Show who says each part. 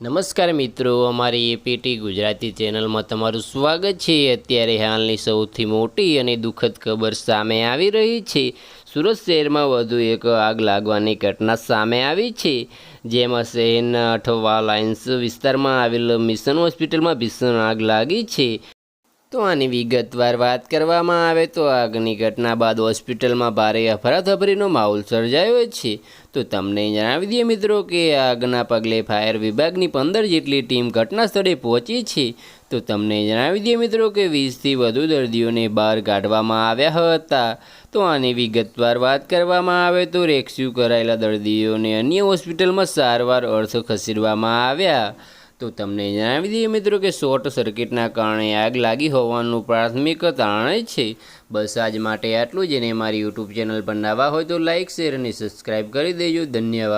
Speaker 1: નમસ્કાર મિત્રો, અમારી એપીટી ગુજરાતી ચેનલમાં તમારું સ્વાગત છે। અત્યારે હાલની સૌથી મોટી અને દુઃખદ ખબર સામે આવી રહી છે। સુરત શહેરમાં વધુ એક આગ લાગવાની ઘટના સામે આવી છે, જેમાં શહેરના અઠવા લાઇન્સ વિસ્તારમાં આવેલ મિશન હોસ્પિટલમાં ભીષણ આગ લાગી છે। તો આની વિગતવાર વાત કરવામાં આવે તો આગની ઘટના બાદ હોસ્પિટલમાં ભારે અફરાતફરીનો માહોલ સર્જાયો છે। તો તમને જણાવી દઈએ મિત્રો કે આગના પગલે ફાયર વિભાગની 15 જેટલી ટીમ ઘટના સ્થળે પહોંચી છે। તો તમને જણાવી દઈએ મિત્રો કે 20થી વધુ દર્દીઓને બહાર કાઢવામાં આવ્યા હતા। તો આની વિગતવાર વાત કરવામાં આવે તો રેસ્ક્યુ કરાયેલા દર્દીઓને અન્ય હોસ્પિટલમાં સારવાર અર્થે ખસેડવામાં આવ્યા। તો તમને જણાવી દઈએ મિત્રો કે શોર્ટ સર્કિટના કારણે આગ લાગી હોવાનું પ્રાથમિક તારણ છે। બસ આજ માટે આટલું જ। અને મારી યુટ્યુબ ચેનલ પર નવા હોય તો લાઇક, શેર અને સબસ્ક્રાઈબ કરી દેજો। ધન્યવાદ।